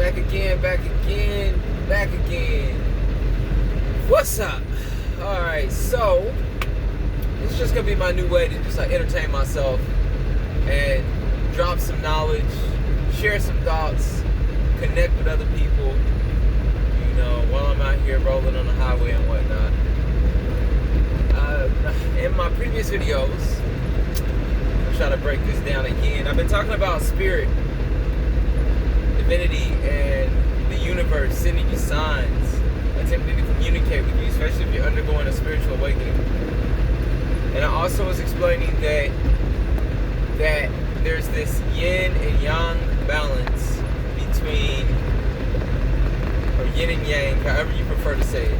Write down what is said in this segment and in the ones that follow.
Back again, back again, back again. What's up? Alright, so it's just gonna be my new way to just like entertain myself and drop some knowledge, share some thoughts, connect with other people, you know, while I'm out here rolling on the highway and whatnot. In my previous videos, I'll try to break this down again. I've been talking about spirit, divinity, and the universe sending you signs, attempting to communicate with you, especially if you're undergoing a spiritual awakening. And I also was explaining that there's this yin and yang balance between, or yin and yang, however you prefer to say it,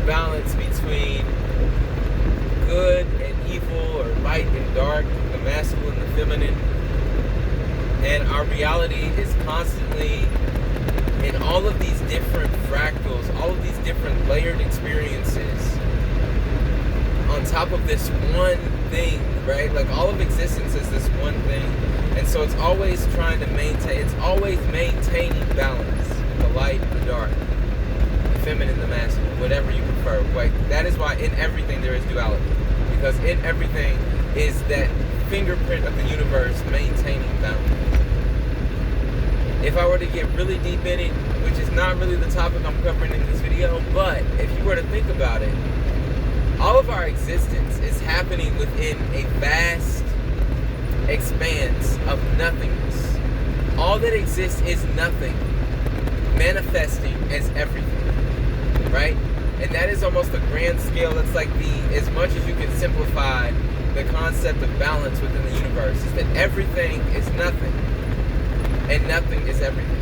balance between good and evil, or light and dark, the masculine and the feminine. And our reality is constantly in all of these different fractals, all of these different layered experiences on top of this one thing, right? Like all of existence is this one thing. And so it's always trying to maintain, it's always maintaining balance, the light, the dark, the feminine, the masculine, whatever you prefer. Like that is why in everything there is duality. Because in everything is that fingerprint of the universe maintaining balance. If I were to get really deep in it, which is not really the topic I'm covering in this video, but if you were to think about it, all of our existence is happening within a vast expanse of nothingness. All that exists is nothing, manifesting as everything, right? And that is almost a grand scale. It's like as much as you can simplify the concept of balance within the universe, is that everything is nothing, and nothing is everything.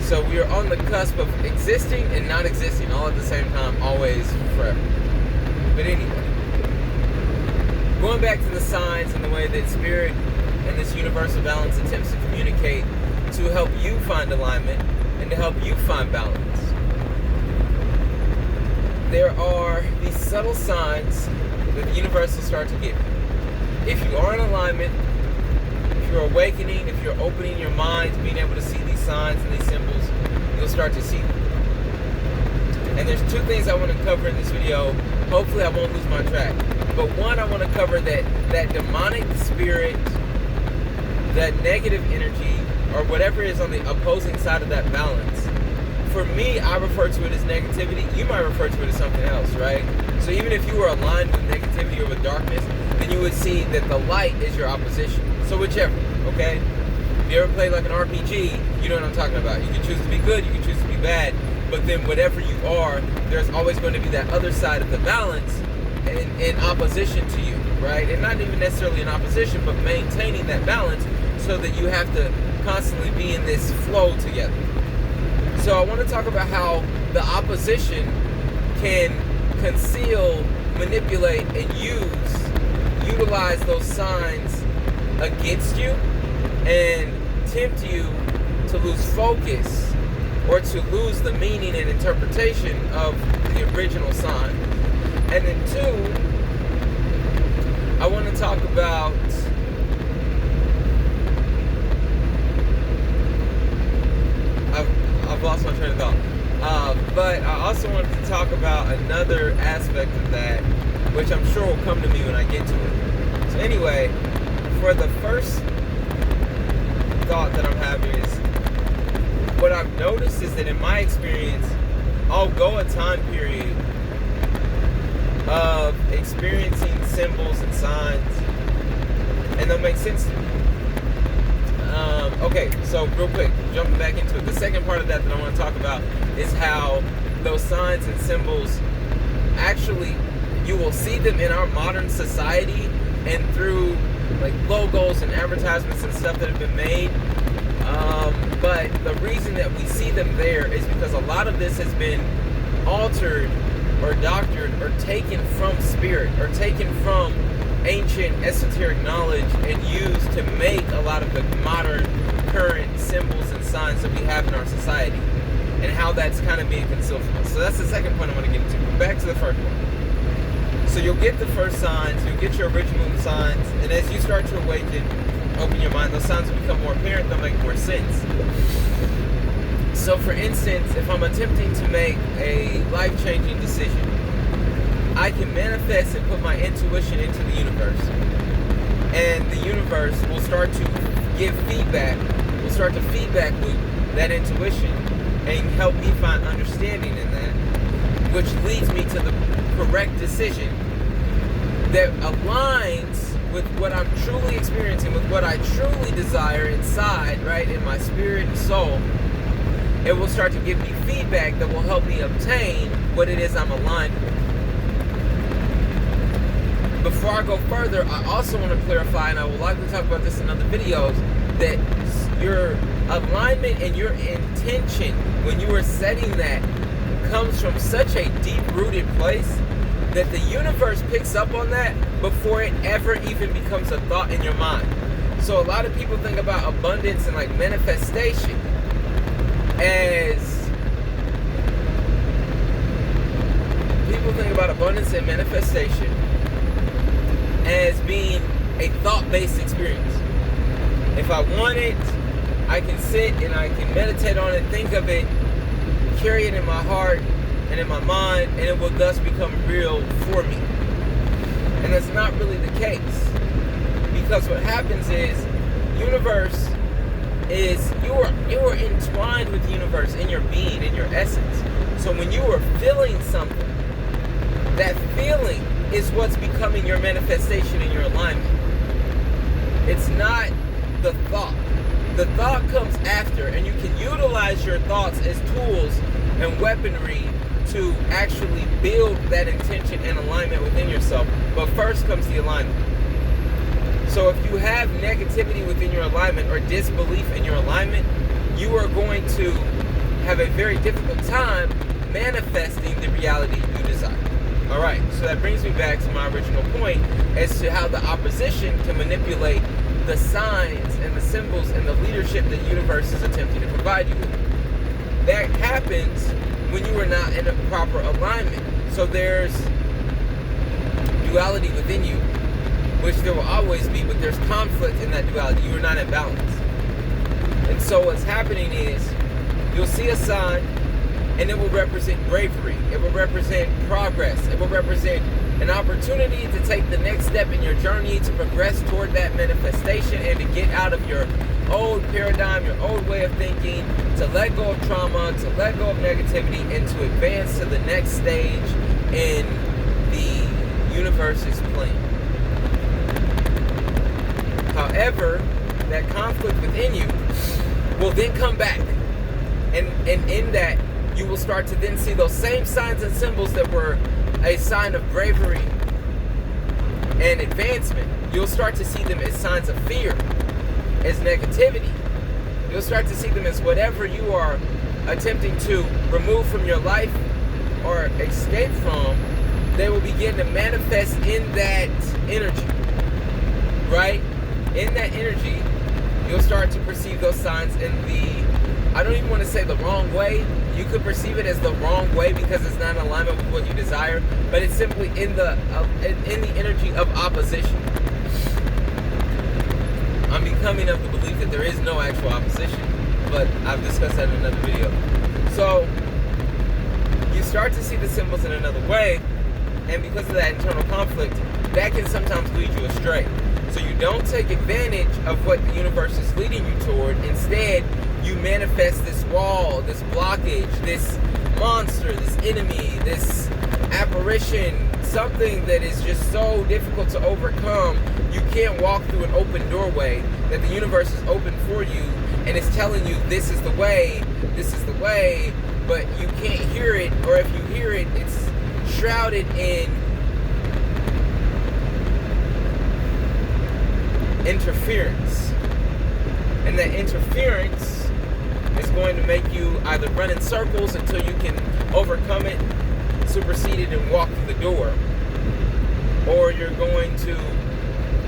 So we are on the cusp of existing and not existing all at the same time, always, forever. But anyway, going back to the signs and the way that spirit and this universal balance attempts to communicate to help you find alignment and to help you find balance. There are these subtle signs that the universe will start to give you. If you are in alignment, if you're awakening, if you're opening your mind to being able to see these signs and these symbols, you'll start to see them. And there's two things I want to cover in this video. Hopefully I won't lose my track. But one, I want to cover that demonic spirit, that negative energy, or whatever is on the opposing side of that balance. For me, I refer to it as negativity. You might refer to it as something else, right? So even if you were aligned with negativity or with darkness, then you would see that the light is your opposition. So whichever, okay? If you ever played like an RPG, you know what I'm talking about. You can choose to be good, you can choose to be bad, but then whatever you are, there's always going to be that other side of the balance in opposition to you, right? And not even necessarily in opposition, but maintaining that balance so that you have to constantly be in this flow together. So I want to talk about how the opposition can conceal, manipulate, and utilize those signs against you and tempt you to lose focus or to lose the meaning and interpretation of the original sign. And then two, I want to talk about I've lost my train of thought. But I also wanted to talk about another aspect of that, which I'm sure will come to me when I get to it. So anyway, for the first thought that I'm having is, what I've noticed is that in my experience, I'll go a time period of experiencing symbols and signs, and they'll make sense to me. Okay, so real quick, jumping back into it, the second part of that I want to talk about is how those signs and symbols, actually, you will see them in our modern society and through like logos and advertisements and stuff that have been made. But the reason that we see them there is because a lot of this has been altered or doctored or taken from spirit or taken from ancient esoteric knowledge and used to make a lot of the modern current symbols and signs that we have in our society, and how that's kind of being concealed from us. So that's the second point I want to get into. But back to the first one. So you'll get the first signs, you'll get your original signs, and as you start to awaken, open your mind, those signs will become more apparent, they'll make more sense. So for instance, if I'm attempting to make a life-changing decision, I can manifest and put my intuition into the universe. And the universe will start to give feedback, will start to feedback loop that intuition and help me find understanding in that, which leads me to the correct decision that aligns with what I'm truly experiencing, with what I truly desire inside, right, in my spirit and soul. It will start to give me feedback that will help me obtain what it is I'm aligned with. Before I go further, I also want to clarify, and I will likely talk about this in other videos, that your alignment and your intention when you are setting that comes from such a deep-rooted place that the universe picks up on that before it ever even becomes a thought in your mind. So a lot of people think about abundance and like manifestation as being a thought-based experience. If I want it, I can sit and I can meditate on it, think of it, carry it in my heart and in my mind, and it will thus become real for me. And that's not really the case, because what happens is universe is you are entwined with the universe in your being, in your essence. So when you are feeling something, that feeling is what's becoming your manifestation and your alignment. It's not the thought. The thought comes after, and you can utilize your thoughts as tools and weaponry to actually build that intention and alignment within yourself. But first comes the alignment. So if you have negativity within your alignment or disbelief in your alignment, you are going to have a very difficult time manifesting the reality you desire. Alright, so that brings me back to my original point as to how the opposition can manipulate the signs and the symbols and the leadership that the universe is attempting to provide you with. That happens when you are not in a proper alignment. So there's duality within you, which there will always be, but there's conflict in that duality. You are not in balance. And so what's happening is you'll see a sign and it will represent bravery. It will represent progress. It will represent an opportunity to take the next step in your journey to progress toward that manifestation and to get out of your old paradigm, your old way of thinking, to let go of trauma, to let go of negativity, and to advance to the next stage in the universe's plan. However, that conflict within you will then come back. And in that, you will start to then see those same signs and symbols that were a sign of bravery and advancement. You'll start to see them as signs of fear, as negativity. You'll start to see them as whatever you are attempting to remove from your life or escape from. They will begin to manifest in that energy, right? In that energy, you'll start to perceive those signs in I don't even want to say the wrong way. You could perceive it as the wrong way because it's not in alignment with what you desire, but it's simply in the energy of opposition. I'm becoming of the belief that there is no actual opposition, but I've discussed that in another video. So you start to see the symbols in another way, and because of that internal conflict, that can sometimes lead you astray. So you don't take advantage of what the universe is leading you toward. Instead, you manifest this wall, this blockage, this monster, this enemy, this apparition, something that is just so difficult to overcome. You can't walk through an open doorway that the universe is open for you, and it's telling you this is the way, but you can't hear it, or if you hear it, it's shrouded in interference. And that interference is going to make you either run in circles until you can overcome it, supersede it, and walk through the door, or you're going to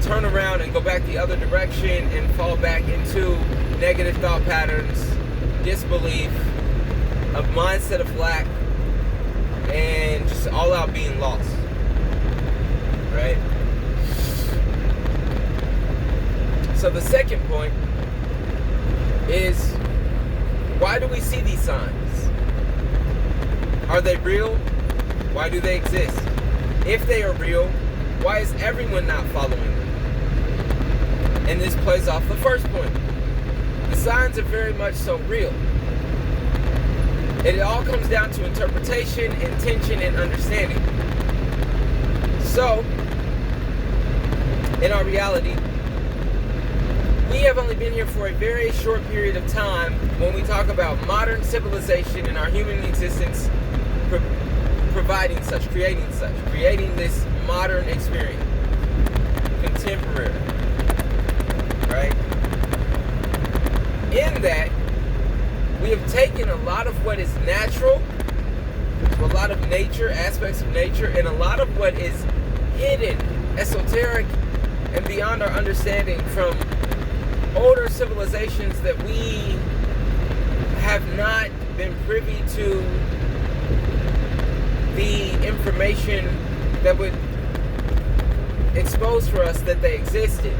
turn around and go back the other direction and fall back into negative thought patterns, disbelief, a mindset of lack, and just all out being lost, right? So the second point is, why do we see these signs? Are they real? Why do they exist? If they are real, why is everyone not following them? And this plays off the first point. The signs are very much so real. It all comes down to interpretation, intention, and understanding. So, in our reality, we have only been here for a very short period of time when we talk about modern civilization and our human existence providing such, creating this modern experience, contemporary, right? In that, we have taken a lot of what is natural, a lot of nature, aspects of nature, and a lot of what is hidden, esoteric, and beyond our understanding from older civilizations that we have not been privy to the information that would expose for us that they existed.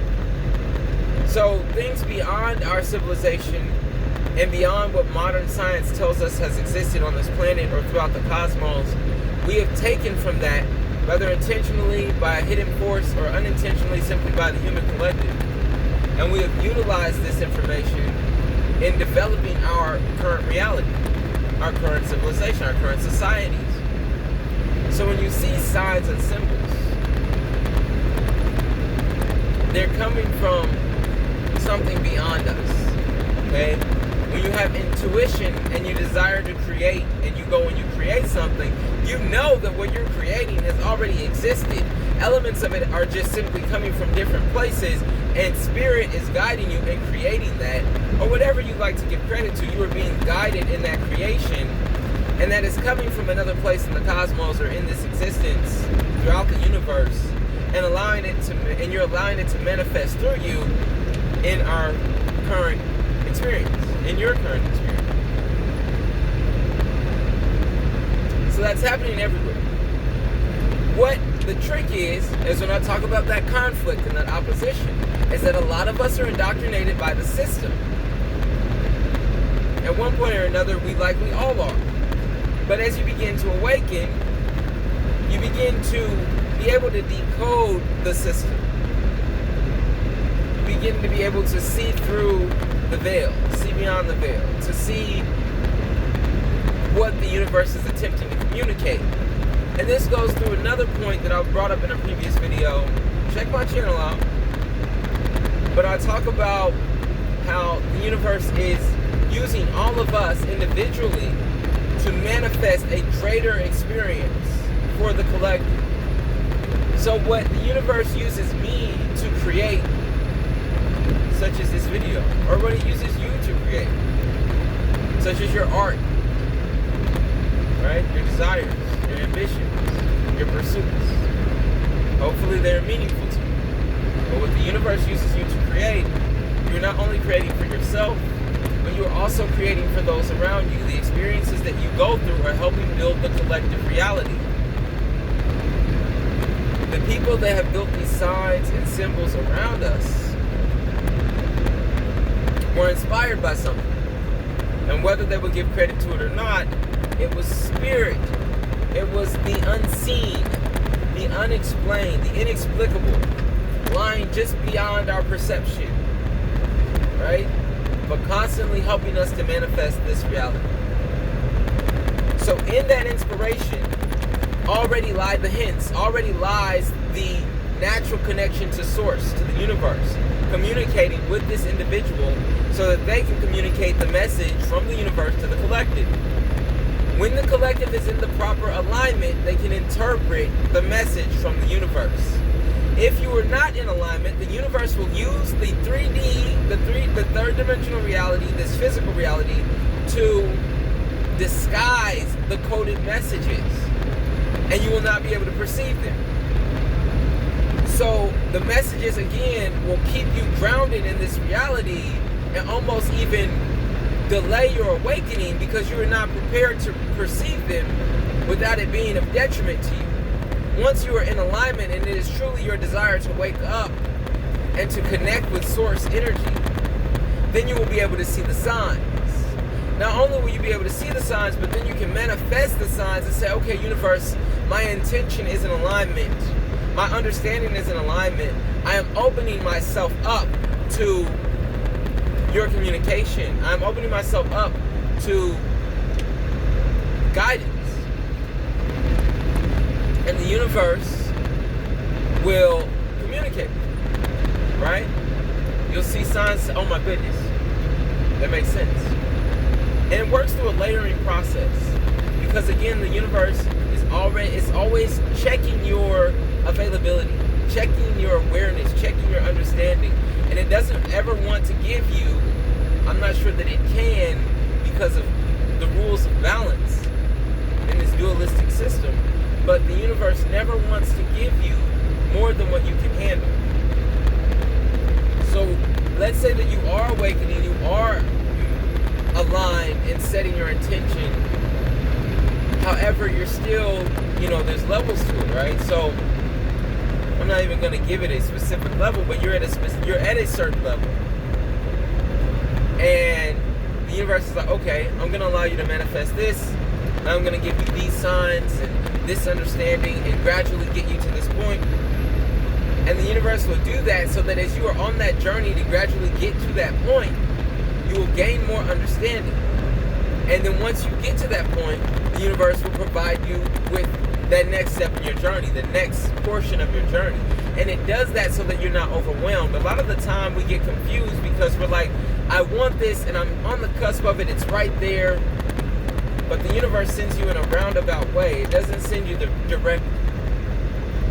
So things beyond our civilization and beyond what modern science tells us has existed on this planet or throughout the cosmos, we have taken from that, whether intentionally by a hidden force or unintentionally simply by the human collective. And we have utilized this information in developing our current reality, our current civilization, our current societies. So when you see signs and symbols, they're coming from something beyond us, okay? When you have intuition and you desire to create and you go and you create something, you know that what you're creating has already existed. Elements of it are just simply coming from different places, and spirit is guiding you in creating that, or whatever you like to give credit to. You are being guided in that creation, and that is coming from another place in the cosmos or in this existence throughout the universe, and you're allowing it to manifest through you in our current experience, in your current experience. So that's happening everywhere. What the trick is when I talk about that conflict and that opposition, is that a lot of us are indoctrinated by the system. At one point or another, we likely all are. But as you begin to awaken, you begin to be able to decode the system. You begin to be able to see through the veil, see beyond the veil, to see what the universe is attempting to communicate. And this goes through another point that I brought up in a previous video. Check my channel out. But I talk about how the universe is using all of us individually to manifest a greater experience for the collective. So what the universe uses me to create, such as this video, or what it uses you to create, such as your art, right? Your desires, your ambitions, your pursuits. Hopefully they're meaningful to you. But what the universe uses you to create, you're not only creating for yourself, but you're also creating for those around you. The experiences that you go through are helping build the collective reality. The people that have built these signs and symbols around us were inspired by something. And whether they would give credit to it or not, it was spirit. It was the unseen, the unexplained, the inexplicable, lying just beyond our perception, right? But constantly helping us to manifest this reality. So in that inspiration already lie the hints, already lies the natural connection to source, to the universe, communicating with this individual so that they can communicate the message from the universe to the collective. When the collective is in the proper alignment, they can interpret the message from the universe. If you are not in alignment, the universe will use the 3D, the third dimensional reality, this physical reality, to disguise the coded messages, and you will not be able to perceive them. So the messages, again, will keep you grounded in this reality and almost even delay your awakening because you are not prepared to perceive them without it being of detriment to you. Once you are in alignment and it is truly your desire to wake up and to connect with source energy, then you will be able to see the signs. Not only will you be able to see the signs, but then you can manifest the signs and say, okay, universe, my intention is in alignment. My understanding is in alignment. I am opening myself up to your communication. I'm opening myself up to guidance. And the universe will communicate, right? You'll see signs, oh my goodness, that makes sense. And it works through a layering process, because again, the universe is always checking your availability, checking your awareness, checking your understanding, and it doesn't ever want to give you, I'm not sure that it can, because of the rules of balance in this dualistic system, but the universe never wants to give you more than what you can handle. So let's say that you are awakening, you are aligned and setting your intention. However, you're still, there's levels to it, right? So I'm not even going to give it a specific level, but you're at a certain level. And the universe is like, okay, I'm going to allow you to manifest this. I'm going to give you these signs and this understanding and gradually get you to this point. And the universe will do that so that as you are on that journey to gradually get to that point, you will gain more understanding. And then once you get to that point, the universe will provide you with that next step in your journey, the next portion of your journey. And it does that so that you're not overwhelmed. A lot of the time we get confused because we're like, I want this and I'm on the cusp of it, it's right there. But the universe sends you in a roundabout way. It doesn't send you the direct.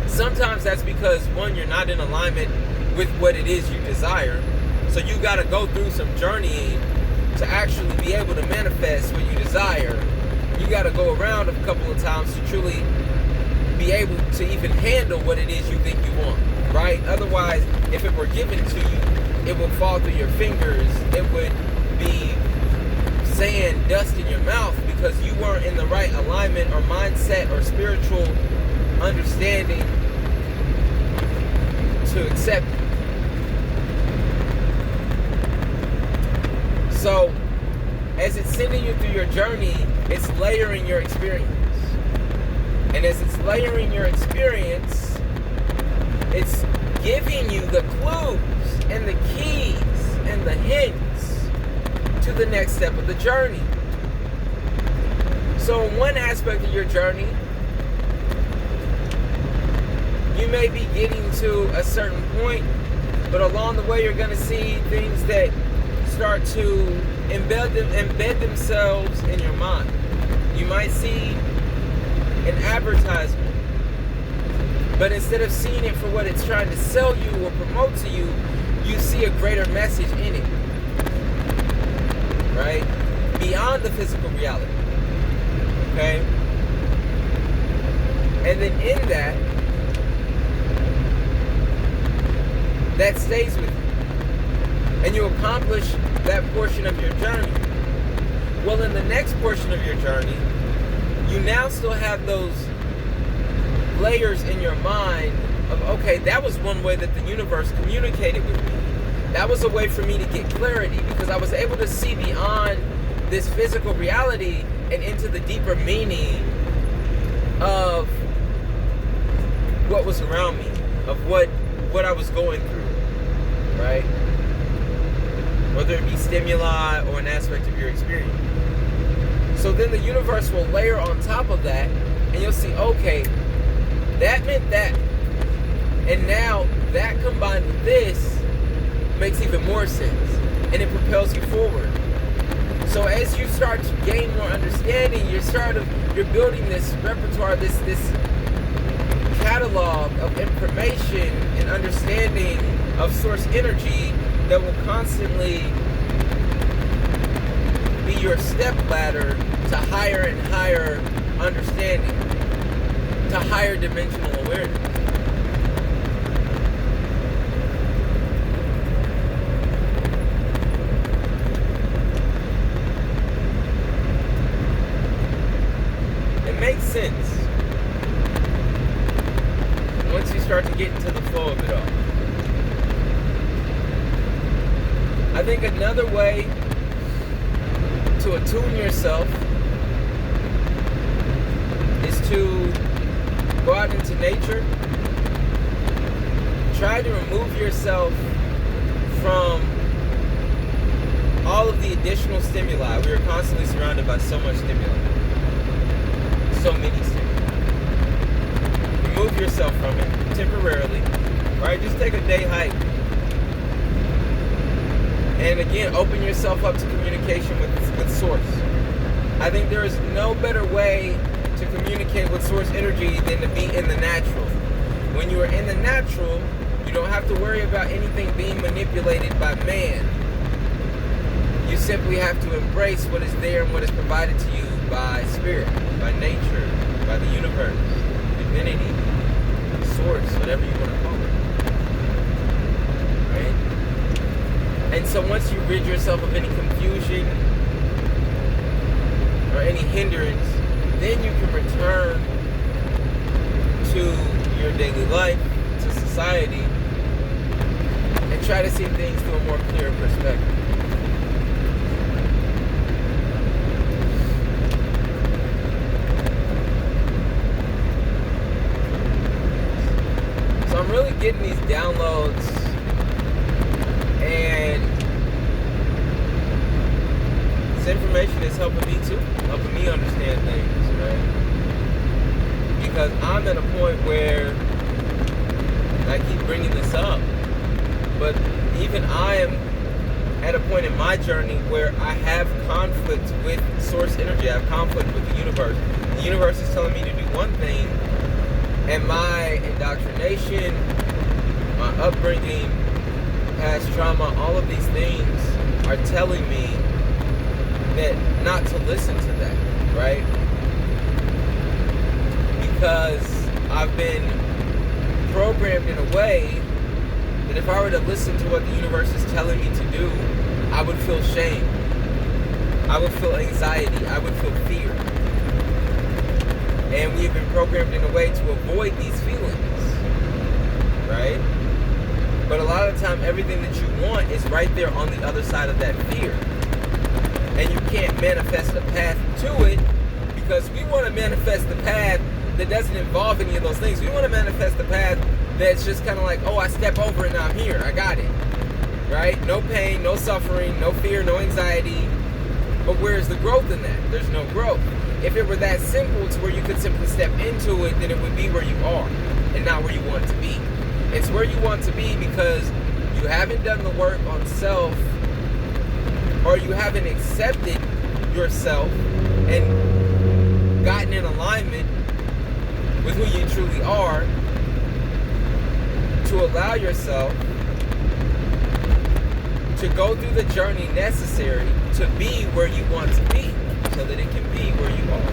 Sometimes that's because, one, you're not in alignment with what it is you desire. So you got to go through some journeying to actually be able to manifest what you desire. You got to go around a couple of times to truly be able to even handle what it is you think you want, right? Otherwise, if it were given to you, it would fall through your fingers. It would be sand, dust in your mouth because you weren't in the right alignment or mindset or spiritual understanding to accept it. So, as it's sending you through your journey, it's layering your experience. And as it's layering your experience, it's giving you the clues and the keys and the hints to the next step of the journey. So in one aspect of your journey, you may be getting to a certain point, but along the way you're going to see things that start to embed themselves in your mind. You might see an advertisement, but instead of seeing it for what it's trying to sell you or promote to you, you see a greater message in it, right? Beyond the physical reality, okay? And then in that stays with you, and you accomplish that portion of your journey. Well, in the next portion of your journey, you now still have those layers in your mind of, okay, that was one way that the universe communicated with me. That was a way for me to get clarity because I was able to see beyond this physical reality and into the deeper meaning of what was around me, of what I was going through, right? Whether it be stimuli or an aspect of your experience. So then the universe will layer on top of that, and you'll see, okay, that meant that. And now that combined with this makes even more sense, and it propels you forward. So as you start to gain more understanding, you're building this repertoire, this catalog of information and understanding of source energy that will constantly be your step ladder to higher and higher understanding, to higher dimensional awareness. It makes sense once you start to get into the flow of it all. I think another way to attune yourself is to go out into nature. Try to remove yourself from all of the additional stimuli. We are constantly surrounded by so much stimuli. So many stimuli. Remove yourself from it temporarily. Right? Just take a day hike. And again, open yourself up to communication with Source. I think there is no better way to communicate with Source energy than to be in the natural. When you are in the natural, you don't have to worry about anything being manipulated by man. You simply have to embrace what is there and what is provided to you by spirit, by nature, by the universe, divinity, Source, whatever you want to call it. Right? And so once you rid yourself of any confusion or any hindrance, then you can return to your daily life, to society, and try to see things through a more clear perspective. So I'm really getting these downloads, and this information is helping me too, helping me understand things, right? Because I'm at a point where, and I keep bringing this up, but even I am at a point in my journey where I have conflict with Source energy. I have conflict with the universe. The universe is telling me to do one thing, and my indoctrination, my upbringing, past trauma, all of these things are telling me that not to listen to that, right? Because I've been programmed in a way that if I were to listen to what the universe is telling me to do, I would feel shame. I would feel anxiety. I would feel fear. And we have been programmed in a way to avoid these feelings, right? But a lot of the time, everything that you want is right there on the other side of that fear. And you can't manifest a path to it because we want to manifest the path that doesn't involve any of those things. We want to manifest the path that's just kind of like, oh, I step over and I'm here. I got it. Right? No pain, no suffering, no fear, no anxiety. But where's the growth in that? There's no growth. If it were that simple to where you could simply step into it, then it would be where you are and not where you want to be. It's where you want to be because you haven't done the work on self, or you haven't accepted yourself and gotten in alignment with who you truly are to allow yourself to go through the journey necessary to be where you want to be so that it can be where you are.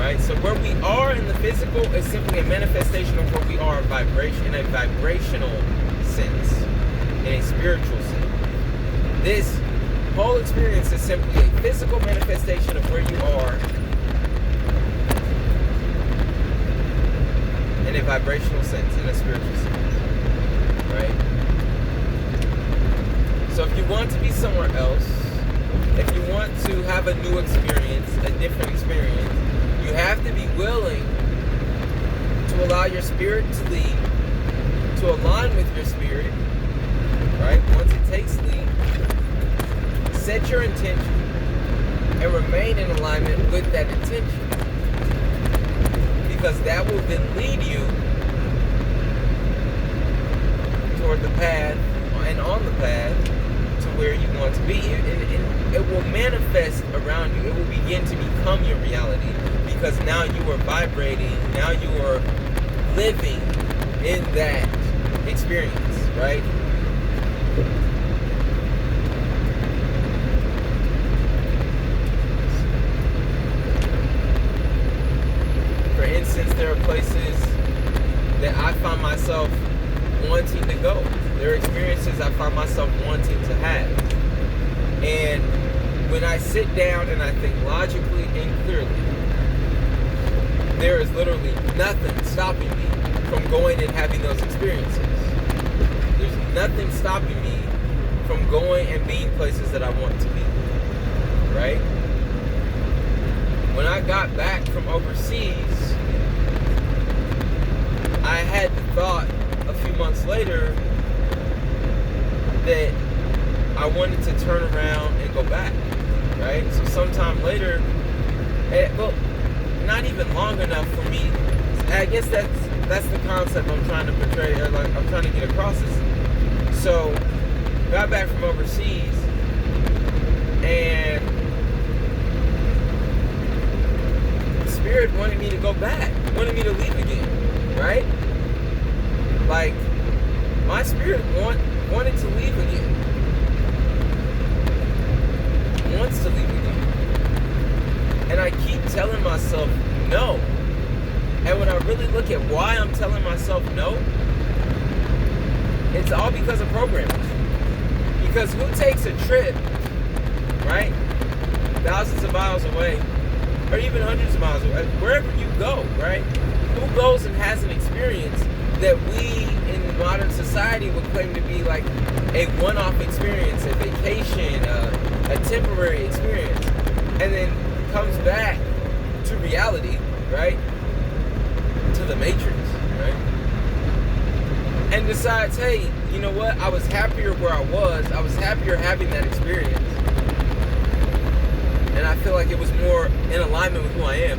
Right? So where we are in the physical is simply a manifestation of where we are in a vibrational sense, in a spiritual sense. This whole experience is simply a physical manifestation of where you are in a vibrational sense, in a spiritual sense. Right? So if you want to be somewhere else, if you want to have a new experience, a different experience, you have to be willing to allow your spirit to lead, to align with your spirit, right? Once it takes lead, set your intention and remain in alignment with that intention. Because that will then lead you toward the path and on the path to where you want to be. And it will manifest around you. It will begin to become your reality. Because now you are vibrating, now you are living in that experience, right? For instance, there are places that I find myself wanting to go. There are experiences I find myself wanting to have. And when I sit down and I think logically and clearly, there is literally nothing stopping me from going and having those experiences. There's nothing stopping me from going and being places that I want to be, right? When I got back from overseas, I had the thought a few months later that I wanted to turn around and go back, right? So sometime later, well, not even long enough for me. I guess that's the concept I'm trying to portray, or like I'm trying to get across this. So, got back from overseas, and the Spirit wanted me to go back, wanted me to leave again, right? Like, my spirit wanted to leave again. Wants to leave again. And I keep telling myself no. And when I really look at why I'm telling myself no, it's all because of programming. Because who takes a trip, right, thousands of miles away, or even hundreds of miles away, wherever you go, right? Who goes and has an experience that we in modern society would claim to be like a one-off experience, a vacation, a temporary experience, and then comes back to reality, right? To the Matrix, right? And decides, hey, you know what? I was happier where I was. I was happier having that experience. And I feel like it was more in alignment with who I am.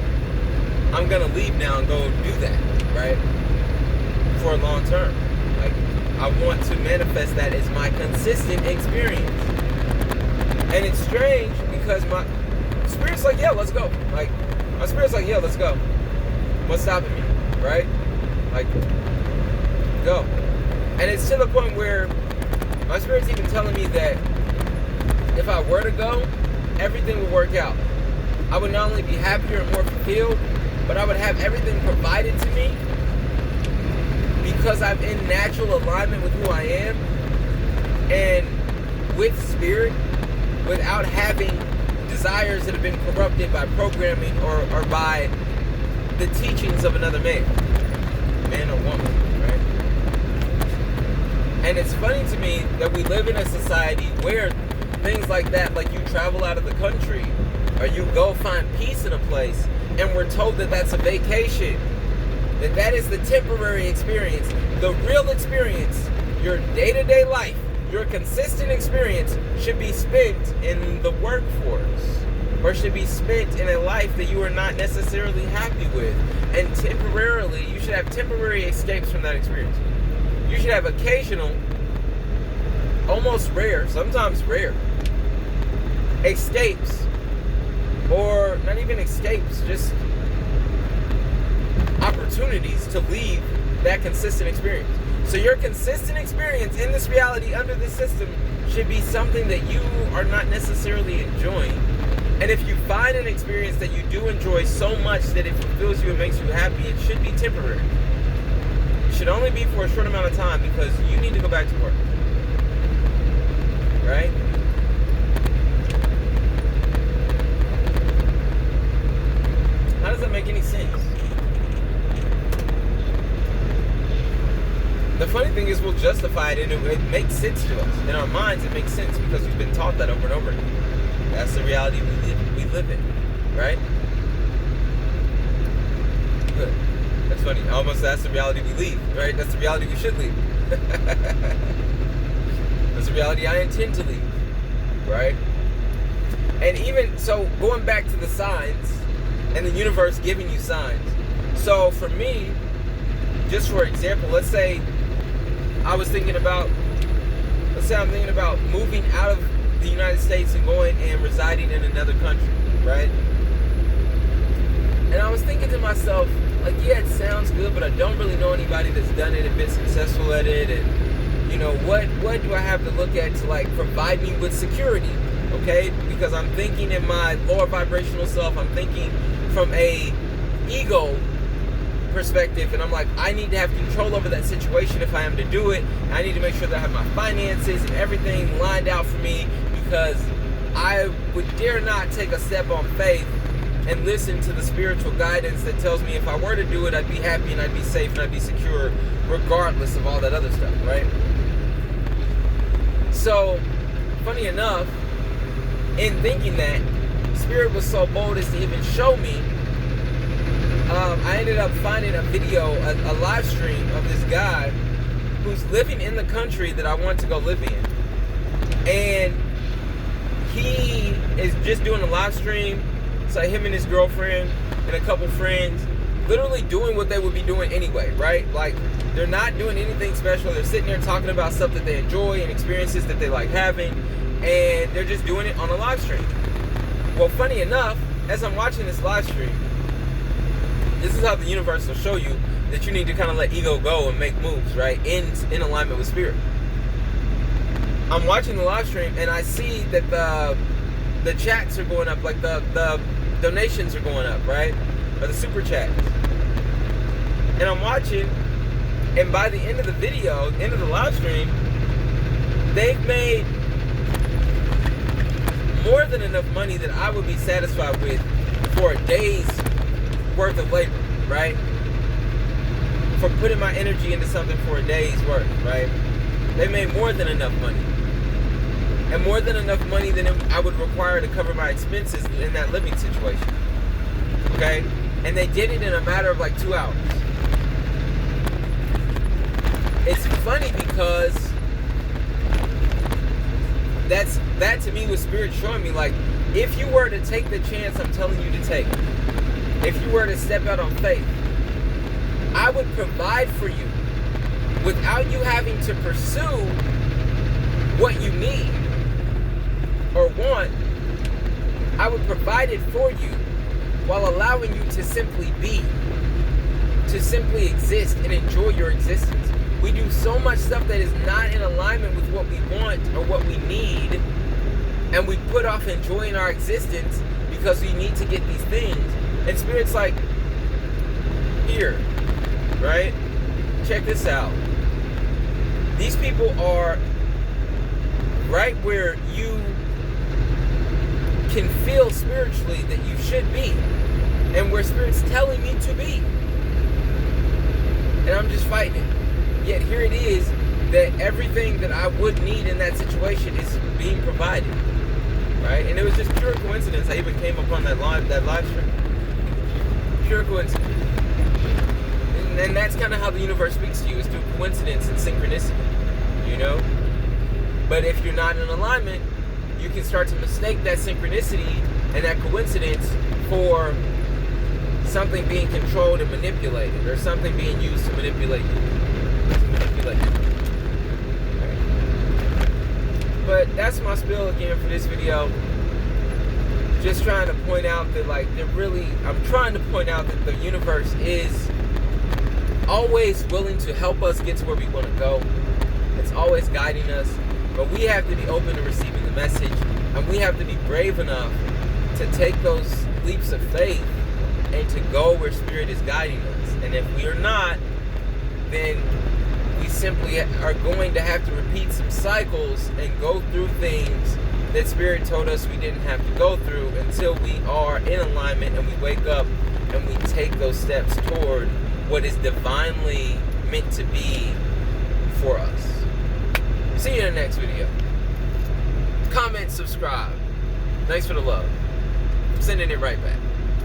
I'm going to leave now and go do that, right? For a long term. Like, I want to manifest that as my consistent experience. And it's strange because my spirit's like, yeah, let's go. Like, my spirit's like, yeah, let's go. What's stopping me, right? Like, go. And it's to the point where my spirit's even telling me that if I were to go, everything would work out. I would not only be happier and more fulfilled, but I would have everything provided to me because I'm in natural alignment with who I am and with spirit, without having desires that have been corrupted by programming or by the teachings of another man or woman, right? And it's funny to me that we live in a society where things like that, like you travel out of the country or you go find peace in a place, and we're told that that's a vacation, that is the temporary experience. The real experience, your day-to-day life, your consistent experience should be spent in the workforce, or should be spent in a life that you are not necessarily happy with. And temporarily, you should have temporary escapes from that experience. You should have occasional, almost rare, sometimes rare, escapes, or not even escapes, just opportunities to leave that consistent experience. So your consistent experience in this reality under this system should be something that you are not necessarily enjoying. And if you find an experience that you do enjoy so much that it fulfills you and makes you happy, it should be temporary. It should only be for a short amount of time because you need to go back to work. Right? How does that make any sense? The funny thing is we'll justify it and it makes sense to us. In our minds it makes sense because we've been taught that over and over again. That's the reality we live in, right? Good. That's funny. Almost that's the reality we leave, right? That's the reality we should leave. That's the reality I intend to leave, right? And even so, going back to the signs and the universe giving you signs. So for me, just for example, let's say I'm thinking about moving out of the United States and going and residing in another country, right? And I was thinking to myself, like, yeah, it sounds good, but I don't really know anybody that's done it and been successful at it. And, you know, what do I have to look at to, like, provide me with security, okay? Because I'm thinking in my lower vibrational self, I'm thinking from a ego perspective, and I'm like, I need to have control over that situation if I am to do it. I need to make sure that I have my finances and everything lined out for me, because I would dare not take a step on faith and listen to the spiritual guidance that tells me if I were to do it, I'd be happy and I'd be safe and I'd be secure regardless of all that other stuff, right? So funny enough, in thinking that, Spirit was so bold as to even show me. I ended up finding a video, a live stream of this guy who's living in the country that I want to go live in. And he is just doing a live stream. So him and his girlfriend and a couple friends literally doing what they would be doing anyway, right? Like, they're not doing anything special. They're sitting there talking about stuff that they enjoy and experiences that they like having. And they're just doing it on a live stream. Well, funny enough, as I'm watching this live stream, this is how the universe will show you that you need to kind of let ego go and make moves, right? In alignment with Spirit. I'm watching the live stream and I see that the chats are going up, like the donations are going up, right? Or the super chats. And I'm watching, and by the end of the video, end of the live stream, they've made more than enough money that I would be satisfied with for a day's worth of labor, right? For putting my energy into something for a day's work, right? They made more than enough money. And more than enough money than I would require to cover my expenses in that living situation. Okay? And they did it in a matter of like 2 hours. It's funny because that to me was Spirit showing me, like, if you were to take the chance I'm telling you to take, if you were to step out on faith, I would provide for you without you having to pursue what you need or want. I would provide it for you while allowing you to simply be, to simply exist and enjoy your existence. We do so much stuff that is not in alignment with what we want or what we need, and we put off enjoying our existence because we need to get these things. And Spirit's like, here, right? Check this out. These people are right where you can feel spiritually that you should be, and where Spirit's telling me to be. And I'm just fighting it. Yet here it is that everything that I would need in that situation is being provided, right? And it was just pure coincidence I even came upon that live stream. Pure coincidence. And that's kind of how the universe speaks to you, is through coincidence and synchronicity, you know? But if you're not in alignment, you can start to mistake that synchronicity and that coincidence for something being controlled and manipulated, or something being used to manipulate you. Right. But that's my spiel again for this video. Just trying to point out that, like, I'm trying to point out that the universe is always willing to help us get to where we want to go. It's always guiding us, but we have to be open to receiving the message, and we have to be brave enough to take those leaps of faith and to go where Spirit is guiding us. And if we are not, then we simply are going to have to repeat some cycles and go through things that Spirit told us we didn't have to go through, until we are in alignment and we wake up and we take those steps toward what is divinely meant to be for us. See you in the next video. Comment, subscribe. Thanks for the love. I'm sending it right back.